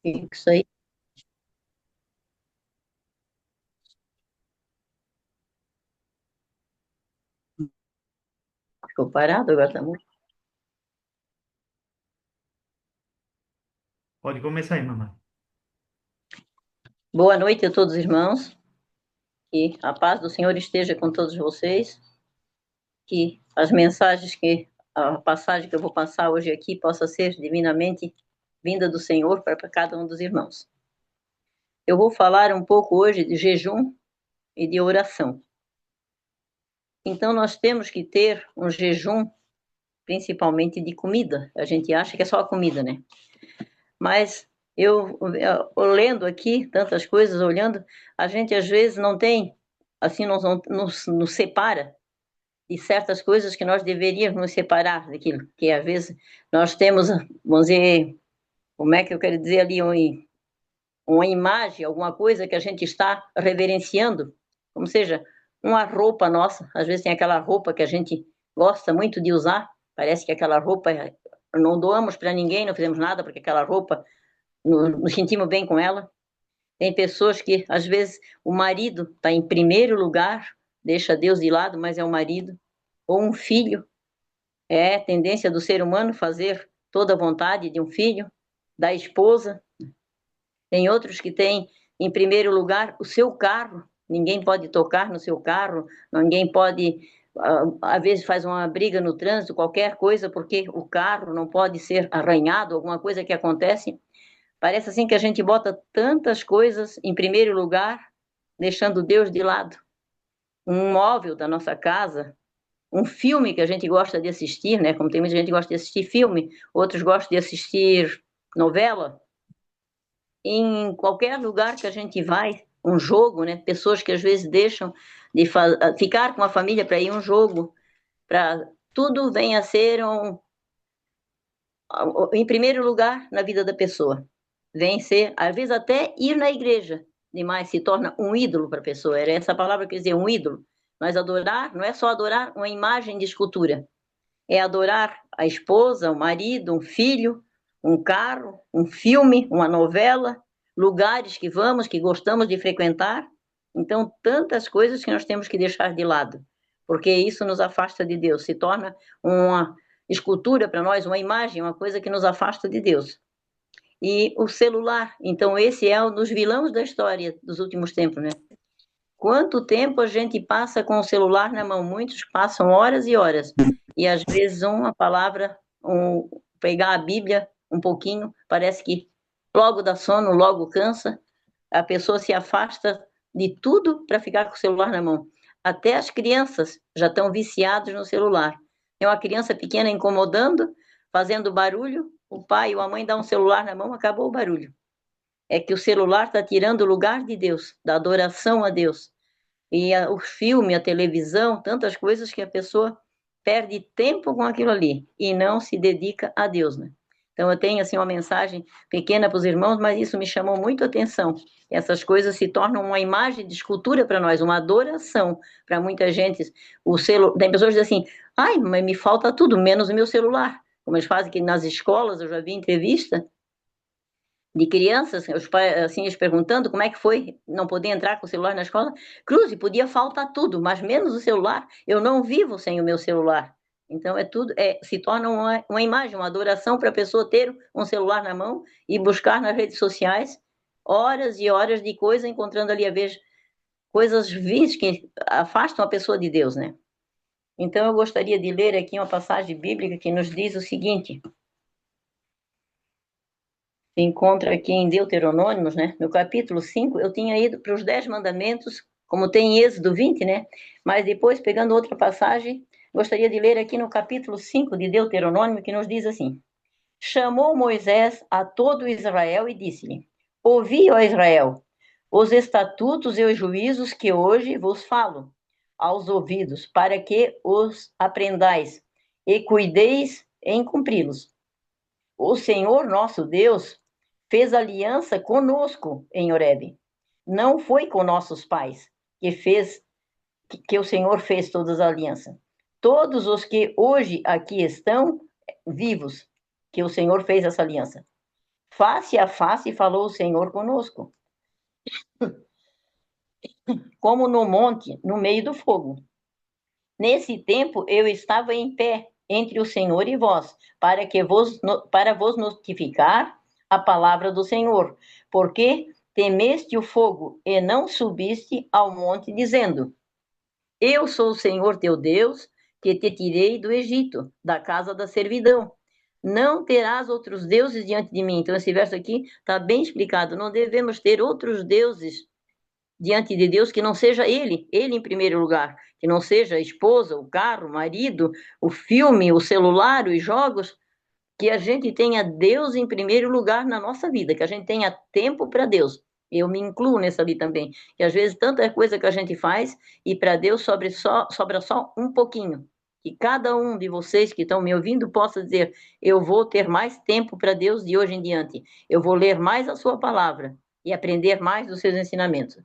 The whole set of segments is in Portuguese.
Isso aí. Ficou parado, agora tá muito. Pode começar aí, mamãe. Boa noite a todos os irmãos. Que a paz do Senhor esteja com todos vocês. Que as mensagens a passagem que eu vou passar hoje aqui possa ser divinamente vinda do Senhor para cada um dos irmãos. Eu vou falar um pouco hoje de jejum e de oração. Então, nós temos que ter um jejum, principalmente de comida. A gente acha que é só a comida, né? Mas eu lendo aqui tantas coisas, olhando, a gente às vezes não tem, assim, nos separa de certas coisas que nós deveríamos nos separar daquilo, que às vezes nós temos, vamos dizer, como é que eu quero dizer ali, uma imagem, alguma coisa que a gente está reverenciando, como seja, uma roupa nossa, às vezes tem aquela roupa que a gente gosta muito de usar, parece que aquela roupa não doamos para ninguém, não fizemos nada porque aquela roupa nos sentimos bem com ela. Tem pessoas que, às vezes, o marido está em primeiro lugar, deixa Deus de lado, mas é o marido. Ou um filho, é tendência do ser humano fazer toda a vontade de um filho, da esposa. Tem outros que têm, em primeiro lugar, o seu carro. Ninguém pode tocar no seu carro, ninguém pode, às vezes faz uma briga no trânsito, qualquer coisa, porque o carro não pode ser arranhado, alguma coisa que acontece. Parece assim que a gente bota tantas coisas em primeiro lugar, deixando Deus de lado. Um móvel da nossa casa, um filme que a gente gosta de assistir, né? Como tem muita gente que gosta de assistir filme, outros gostam de assistir novela. Em qualquer lugar que a gente vai, um jogo, né? Pessoas que às vezes deixam de ficar com a família para ir a um jogo, para tudo vem a ser em primeiro lugar na vida da pessoa. Vem ser, às vezes até ir na igreja demais se torna um ídolo para a pessoa. Era essa palavra que quer dizer, um ídolo. Mas adorar não é só adorar uma imagem de escultura, é adorar a esposa, o marido, um filho, um carro, um filme, uma novela, lugares que vamos, que gostamos de frequentar. Então, tantas coisas que nós temos que deixar de lado, porque isso nos afasta de Deus, se torna uma escultura para nós, uma imagem, uma coisa que nos afasta de Deus. E o celular, então, esse é um dos vilões da história dos últimos tempos, né? Quanto tempo a gente passa com o celular na mão? Muitos passam horas e horas. E às vezes uma palavra, pegar a Bíblia um pouquinho, parece que logo dá sono, logo cansa. A pessoa se afasta de tudo para ficar com o celular na mão. Até as crianças já estão viciadas no celular. Tem uma criança pequena incomodando, fazendo barulho, o pai ou a mãe dá um celular na mão, acabou o barulho. É que o celular está tirando o lugar de Deus, da adoração a Deus. E o filme, a televisão, tantas coisas que a pessoa perde tempo com aquilo ali e não se dedica a Deus, né? Então eu tenho assim uma mensagem pequena para os irmãos, mas isso me chamou muito a atenção. Essas coisas se tornam uma imagem de escultura para nós, uma adoração para muita gente. Tem pessoas que dizem assim: "Ai, mas me falta tudo, menos o meu celular". Como eles fazem aqui nas escolas, eu já vi entrevista de crianças, os pais, assim, eles perguntando como é que foi não poder entrar com o celular na escola. Cruz, podia faltar tudo, mas menos o celular. Eu não vivo sem o meu celular. Então é tudo, se torna uma imagem, uma adoração para a pessoa ter um celular na mão e buscar nas redes sociais horas e horas de coisa, encontrando ali a vez coisas vis que afastam a pessoa de Deus, né? Então eu gostaria de ler aqui uma passagem bíblica que nos diz o seguinte: se encontra aqui em Deuteronômios, né? No capítulo 5 eu tinha ido para os 10 mandamentos, como tem em Êxodo 20, né? Mas depois, pegando outra passagem, gostaria de ler aqui no capítulo 5 de Deuteronômio, que nos diz assim: Chamou Moisés a todo Israel e disse-lhe: Ouvi, ó Israel, os estatutos e os juízos que hoje vos falo aos ouvidos, para que os aprendais e cuideis em cumpri-los. O Senhor nosso Deus fez aliança conosco em Horebe. Não foi com nossos pais que o Senhor fez todas as alianças. Todos os que hoje aqui estão vivos, que o Senhor fez essa aliança. Face a face falou o Senhor conosco, como no monte, no meio do fogo. Nesse tempo eu estava em pé entre o Senhor e vós, para vos notificar a palavra do Senhor, porque temeste o fogo e não subiste ao monte, dizendo: Eu sou o Senhor teu Deus, que te tirei do Egito, da casa da servidão. Não terás outros deuses diante de mim. Então, esse verso aqui está bem explicado. Não devemos ter outros deuses diante de Deus que não seja ele em primeiro lugar, que não seja a esposa, o carro, o marido, o filme, o celular, os jogos, que a gente tenha Deus em primeiro lugar na nossa vida, que a gente tenha tempo para Deus. Eu me incluo nessa ali também, que às vezes tanta coisa que a gente faz e para Deus sobra só um pouquinho. Que cada um de vocês que estão me ouvindo possa dizer: eu vou ter mais tempo para Deus de hoje em diante. Eu vou ler mais a sua palavra e aprender mais dos seus ensinamentos.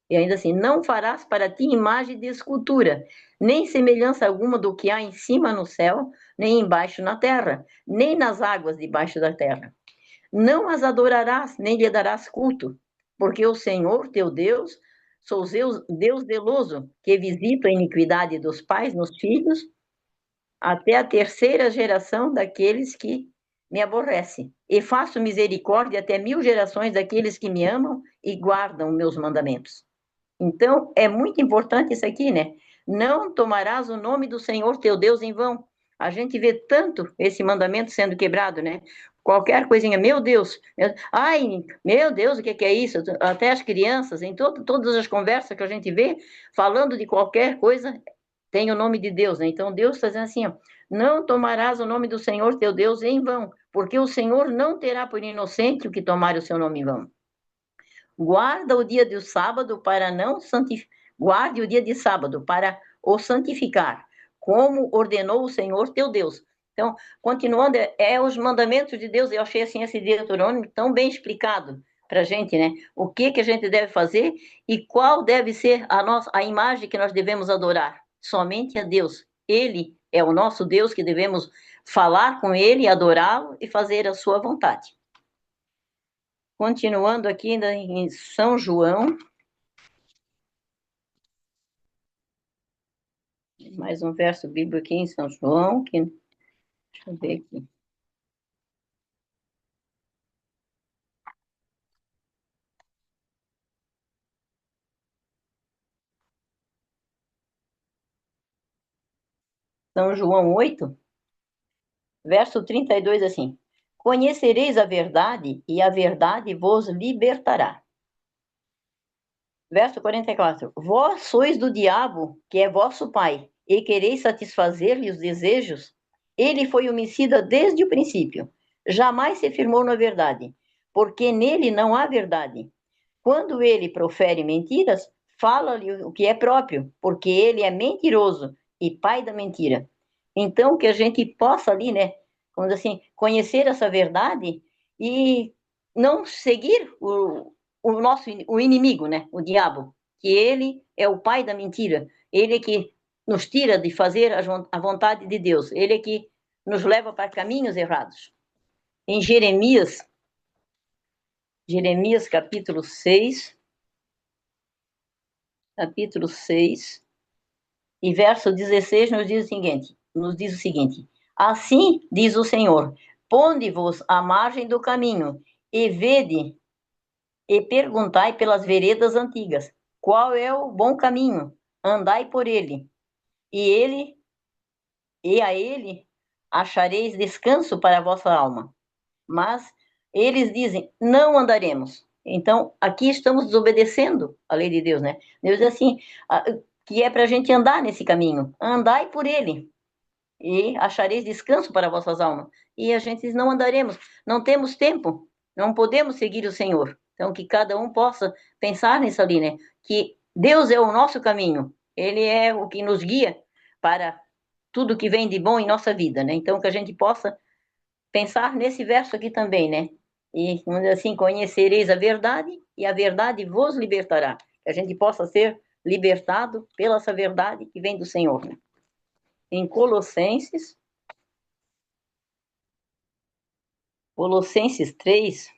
E ainda assim, não farás para ti imagem de escultura, nem semelhança alguma do que há em cima no céu, nem embaixo na terra, nem nas águas debaixo da terra. Não as adorarás, nem lhe darás culto, porque o Senhor teu Deus, sou Deus zeloso, que visita a iniquidade dos pais nos filhos, até a terceira geração daqueles que me aborrecem. E faço misericórdia até 1000 gerações daqueles que me amam e guardam meus mandamentos. Então, é muito importante isso aqui, né? Não tomarás o nome do Senhor teu Deus em vão. A gente vê tanto esse mandamento sendo quebrado, né? Qualquer coisinha, meu Deus, ai, meu Deus, o que é isso? Até as crianças, em todas as conversas que a gente vê, falando de qualquer coisa, tem o nome de Deus, né? Então, Deus está dizendo assim, ó, não tomarás o nome do Senhor teu Deus em vão, porque o Senhor não terá por inocente o que tomar o seu nome em vão. Guarda o dia do sábado para não santificar. Guarde o dia de sábado para o santificar, como ordenou o Senhor teu Deus. Então, continuando, os mandamentos de Deus. Eu achei assim esse Deuteronômio tão bem explicado para a gente, né? O que a gente deve fazer e qual deve ser a imagem que nós devemos adorar. Somente a Deus. Ele é o nosso Deus que devemos falar com ele, adorá-lo e fazer a sua vontade. Continuando aqui ainda em São João, mais um verso bíblico aqui em São João, deixa eu ver aqui. São João 8, verso 32, assim: Conhecereis a verdade, e a verdade vos libertará. Verso 44: Vós sois do diabo, que é vosso pai, e quereis satisfazer-lhe os desejos? Ele foi homicida desde o princípio, jamais se firmou na verdade, porque nele não há verdade. Quando ele profere mentiras, fala-lhe o que é próprio, porque ele é mentiroso e pai da mentira. Então, que a gente possa ali, né, vamos dizer assim, conhecer essa verdade e não seguir o inimigo, né, o diabo, que ele é o pai da mentira, ele é que nos tira de fazer a vontade de Deus, ele é que nos leva para caminhos errados. Em Jeremias capítulo 6 e verso 16 nos diz o seguinte: Assim diz o Senhor: Ponde-vos à margem do caminho e vede e perguntai pelas veredas antigas, qual é o bom caminho? Andai por ele, e a ele achareis descanso para a vossa alma. Mas eles dizem: Não andaremos. Então, aqui estamos desobedecendo a lei de Deus, né? Deus diz assim, que é para a gente andar nesse caminho. Andai por ele e achareis descanso para vossas almas. E a gente diz: Não andaremos, não temos tempo, não podemos seguir o Senhor. Então, que cada um possa pensar nisso ali, né? Que Deus é o nosso caminho, Ele é o que nos guia para tudo que vem de bom em nossa vida, né? Então, que a gente possa pensar nesse verso aqui também, né? E, vamos dizer assim, conhecereis a verdade e a verdade vos libertará. Que a gente possa ser libertado pela essa verdade que vem do Senhor. Né? Em Colossenses 3,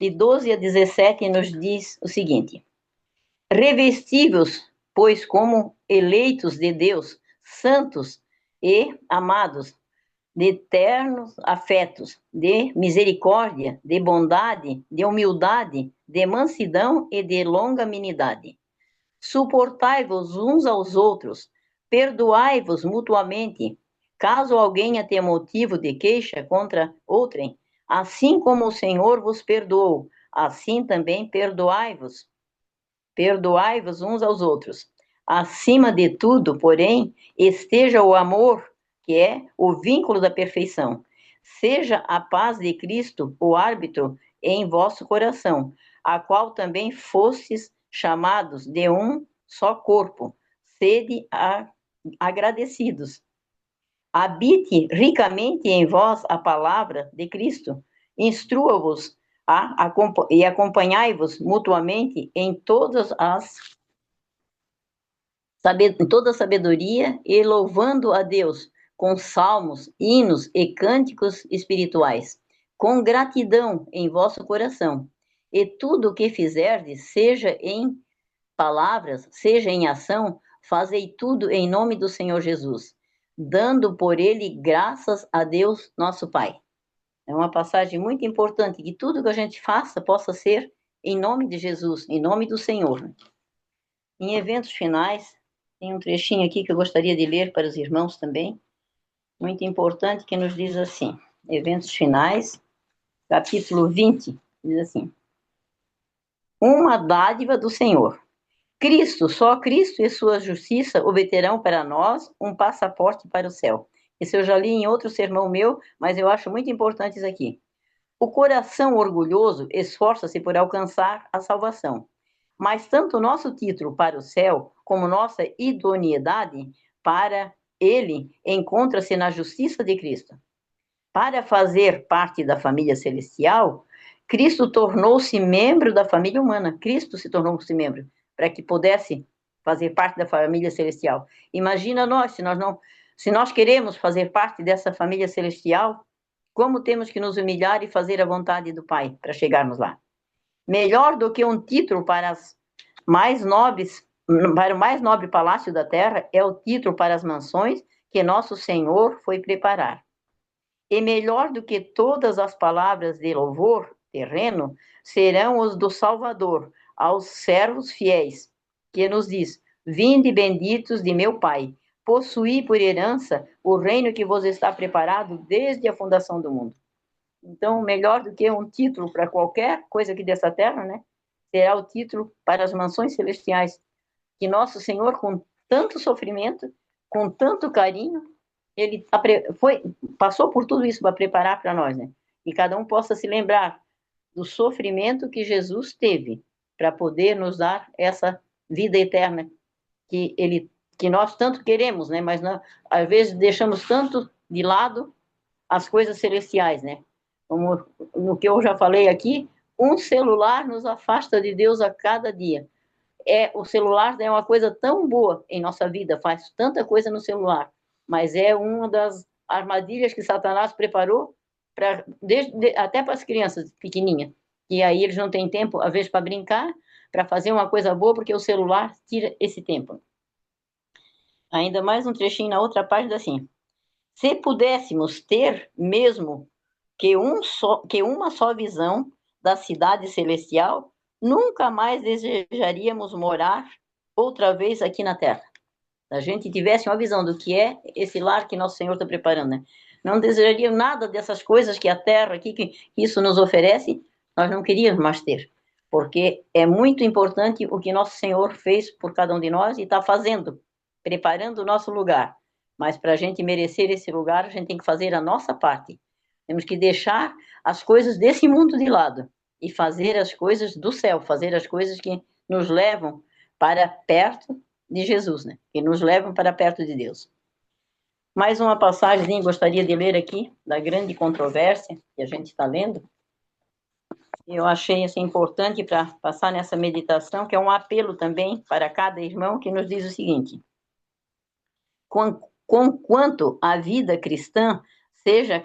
de 12 a 17, nos diz o seguinte: revestivos, pois, como eleitos de Deus, santos e amados, de ternos afetos, de misericórdia, de bondade, de humildade, de mansidão e de longanimidade. Suportai-vos uns aos outros, perdoai-vos mutuamente, caso alguém tenha motivo de queixa contra outrem, assim como o Senhor vos perdoou, assim também perdoai-vos. Perdoai-vos uns aos outros. Acima de tudo, porém, esteja o amor, que é o vínculo da perfeição. Seja a paz de Cristo o árbitro em vosso coração, a qual também fostes chamados de um só corpo. Sede agradecidos. Habite ricamente em vós a palavra de Cristo. Instrua-vos e acompanhai-vos mutuamente em toda sabedoria e louvando a Deus com salmos, hinos e cânticos espirituais, com gratidão em vosso coração. E tudo o que fizerdes, seja em palavras, seja em ação, fazei tudo em nome do Senhor Jesus, dando por ele graças a Deus, nosso Pai. É uma passagem muito importante, que tudo que a gente faça possa ser em nome de Jesus, em nome do Senhor. Em eventos finais, tem um trechinho aqui que eu gostaria de ler para os irmãos também, muito importante, que nos diz assim, eventos finais, capítulo 20, diz assim: uma dádiva do Senhor. Cristo, só Cristo e sua justiça obterão para nós um passaporte para o céu. Isso eu já li em outro sermão meu, mas eu acho muito importante isso aqui. O coração orgulhoso esforça-se por alcançar a salvação, mas tanto o nosso título para o céu, como nossa idoneidade para ele, encontra-se na justiça de Cristo. Para fazer parte da família celestial, Cristo tornou-se membro da família humana. Cristo se tornou-se membro para que pudesse fazer parte da família celestial. Imagina nós, se nós queremos fazer parte dessa família celestial, como temos que nos humilhar e fazer a vontade do Pai para chegarmos lá. Melhor do que um título para o mais nobre palácio da terra é o título para as mansões que nosso Senhor foi preparar. E melhor do que todas as palavras de louvor terreno serão os do Salvador aos servos fiéis, que nos diz: vinde benditos de meu Pai, possuí por herança o reino que vos está preparado desde a fundação do mundo. Então, melhor do que um título para qualquer coisa aqui dessa terra, né? Será o título para as mansões celestiais, que nosso Senhor, com tanto sofrimento, com tanto carinho, ele passou por tudo isso para preparar para nós, né? E cada um possa se lembrar do sofrimento que Jesus teve para poder nos dar essa vida eterna que nós tanto queremos, né? Mas não, às vezes deixamos tanto de lado as coisas celestiais, né? Como no que eu já falei aqui, um celular nos afasta de Deus a cada dia. O celular é uma coisa tão boa em nossa vida, faz tanta coisa no celular, mas é uma das armadilhas que Satanás preparou até para as crianças pequenininhas, e aí eles não têm tempo, às vezes, para brincar, para fazer uma coisa boa, porque o celular tira esse tempo. Ainda mais um trechinho na outra página, assim: se pudéssemos ter mesmo que uma só visão da cidade celestial, nunca mais desejaríamos morar outra vez aqui na Terra. Se a gente tivesse uma visão do que é esse lar que nosso Senhor está preparando, né? Não desejaríamos nada dessas coisas que a Terra aqui, que isso nos oferece, nós não queríamos mais ter. Porque é muito importante o que nosso Senhor fez por cada um de nós e está fazendo, preparando o nosso lugar. Mas para a gente merecer esse lugar, a gente tem que fazer a nossa parte. Temos que deixar as coisas desse mundo de lado e fazer as coisas do céu, fazer as coisas que nos levam para perto de Jesus, né? Que nos levam para perto de Deus. Mais uma passagem gostaria de ler aqui, da grande controvérsia que a gente está lendo. Eu achei assim, importante para passar nessa meditação, que é um apelo também para cada irmão, que nos diz o seguinte: conquanto a vida cristã seja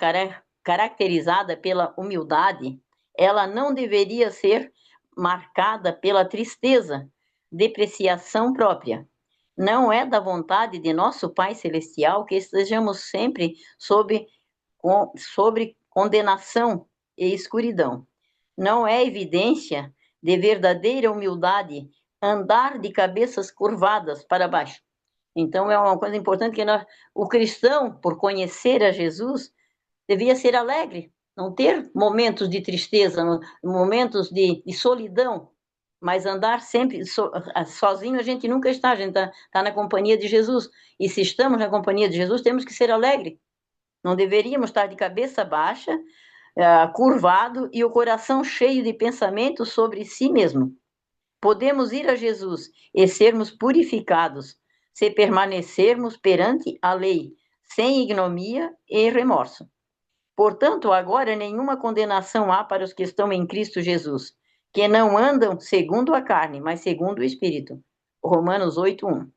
caracterizada pela humildade, ela não deveria ser marcada pela tristeza, depreciação própria. Não é da vontade de nosso Pai Celestial que estejamos sempre sobre condenação e escuridão. Não é evidência de verdadeira humildade andar de cabeças curvadas para baixo. Então, é uma coisa importante que o cristão, por conhecer a Jesus, devia ser alegre, não ter momentos de tristeza, momentos de solidão, mas andar sempre sozinho. A gente nunca está, a gente está na companhia de Jesus. E se estamos na companhia de Jesus, temos que ser alegre. Não deveríamos estar de cabeça baixa, curvado e o coração cheio de pensamentos sobre si mesmo. Podemos ir a Jesus e sermos purificados se permanecermos perante a lei, sem ignomia e remorso. Portanto, agora nenhuma condenação há para os que estão em Cristo Jesus, que não andam segundo a carne, mas segundo o Espírito. Romanos 8:1.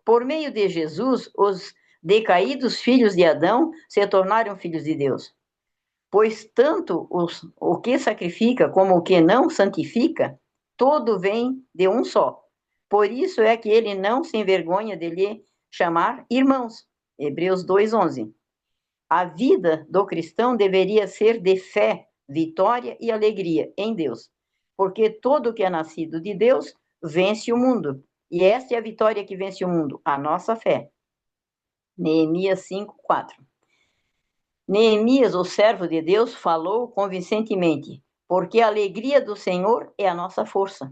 Por meio de Jesus, os decaídos filhos de Adão se tornaram filhos de Deus. Pois tanto o que sacrifica como o que não santifica, todo vem de um só. Por isso é que ele não se envergonha de lhe chamar irmãos. Hebreus 2:11. A vida do cristão deveria ser de fé, vitória e alegria em Deus, porque todo que é nascido de Deus vence o mundo. E esta é a vitória que vence o mundo, a nossa fé. Neemias 5:4. Neemias, o servo de Deus, falou convincentemente, porque a alegria do Senhor é a nossa força.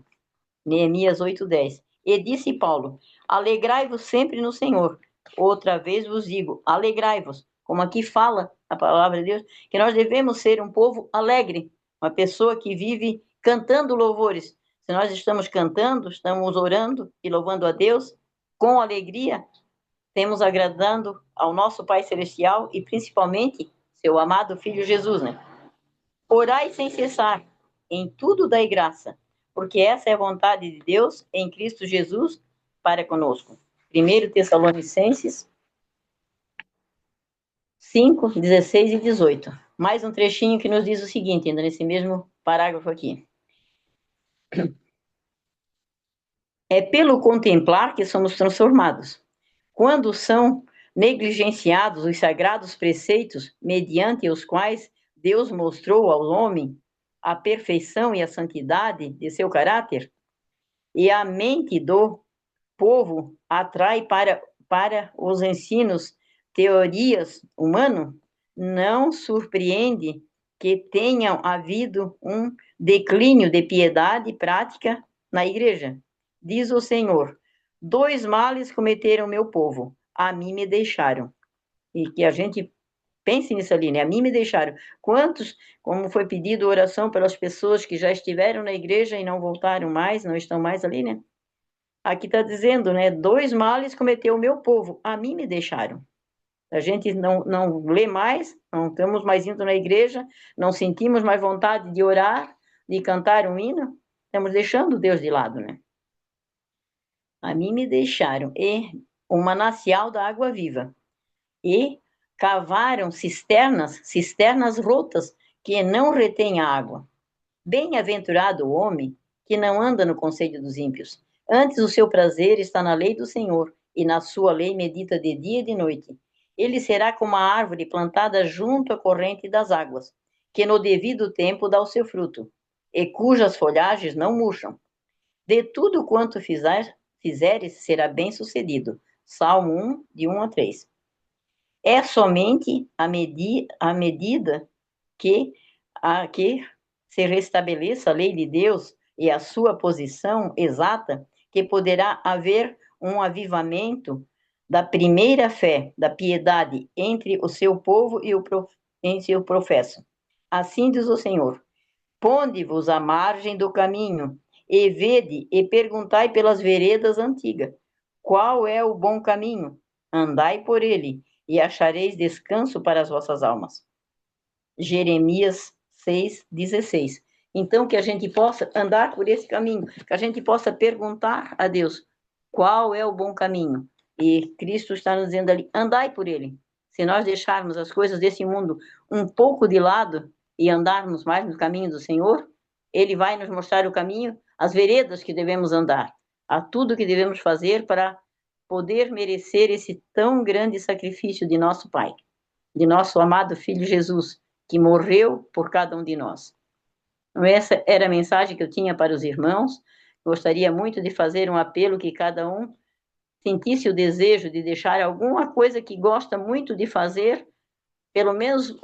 Neemias 8:10. E disse Paulo, alegrai-vos sempre no Senhor. Outra vez vos digo, alegrai-vos. Como aqui fala a palavra de Deus, que nós devemos ser um povo alegre, uma pessoa que vive cantando louvores. Se nós estamos cantando, estamos orando e louvando a Deus com alegria, temos agradando ao nosso Pai Celestial e principalmente seu amado Filho Jesus, né? Orai sem cessar, em tudo dai graça, porque essa é a vontade de Deus em Cristo Jesus para conosco. 1 Tessalonicenses 5, 16 e 18. Mais um trechinho que nos diz o seguinte, ainda nesse mesmo parágrafo aqui. É pelo contemplar que somos transformados. Quando são negligenciados os sagrados preceitos mediante os quais Deus mostrou ao homem a perfeição e a santidade de seu caráter, e a mente do povo atrai para os ensinos teorias humanas, não surpreende que tenham havido um declínio de piedade prática na igreja. Diz o Senhor, 2 males cometeram meu povo, a mim me deixaram. E que a gente pense nisso ali, né? A mim me deixaram. Quantos, como foi pedido oração pelas pessoas que já estiveram na igreja e não voltaram mais, não estão mais ali, né? Aqui está dizendo, né? 2 males cometeu o meu povo, a mim me deixaram. A gente não lê mais, não estamos mais indo na igreja, não sentimos mais vontade de orar, de cantar um hino, estamos deixando Deus de lado, né? A mim me deixaram, e um manancial da água viva, e cavaram cisternas rotas, que não retêm a água. Bem-aventurado o homem que não anda no conselho dos ímpios. Antes o seu prazer está na lei do Senhor, e na sua lei medita de dia e de noite. Ele será como a árvore plantada junto à corrente das águas, que no devido tempo dá o seu fruto, e cujas folhagens não murcham. De tudo quanto fizeres, será bem-sucedido. Salmo 1, de 1 a 3. É somente à medida que se restabeleça a lei de Deus e a sua posição exata, que poderá haver um avivamento da primeira fé, da piedade entre o seu povo e em seu professo. Assim diz o Senhor, ponde-vos à margem do caminho, e vede e perguntai pelas veredas antigas, qual é o bom caminho? Andai por ele, e achareis descanso para as vossas almas. Jeremias 6:16. Então, que a gente possa andar por esse caminho, que a gente possa perguntar a Deus qual é o bom caminho. E Cristo está nos dizendo ali, andai por ele. se nós deixarmos as coisas desse mundo um pouco de lado e andarmos mais no caminho do Senhor, Ele vai nos mostrar o caminho, as veredas que devemos andar, a tudo que devemos fazer para poder merecer esse tão grande sacrifício de nosso Pai, de nosso amado Filho Jesus, que morreu por cada um de nós. Então, essa era a mensagem que eu tinha para os irmãos. Gostaria muito de fazer um apelo que cada um sentisse o desejo de deixar alguma coisa que gosta muito de fazer, pelo menos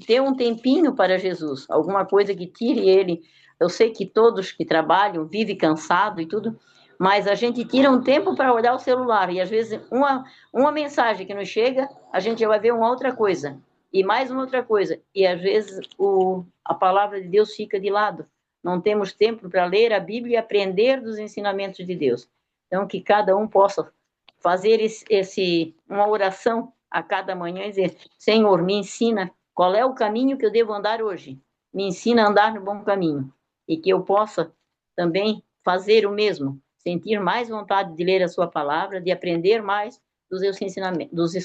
ter um tempinho para Jesus, alguma coisa que tire ele. Eu sei que todos que trabalham vivem cansado e tudo, mas a gente tira um tempo para olhar o celular, e às vezes uma mensagem que nos chega, a gente já vai ver uma outra coisa, e mais uma outra coisa, e às vezes a palavra de Deus fica de lado. Não temos tempo para ler a Bíblia e aprender dos ensinamentos de Deus. Então, que cada um possa fazer uma oração a cada manhã e dizer: Senhor, me ensina qual é o caminho que eu devo andar hoje. Me ensina a andar no bom caminho. E que eu possa também fazer o mesmo, sentir mais vontade de ler a sua palavra, de aprender mais dos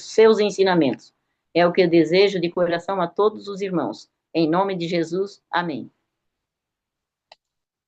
seus ensinamentos. É o que eu desejo de coração a todos os irmãos. Em nome de Jesus, amém.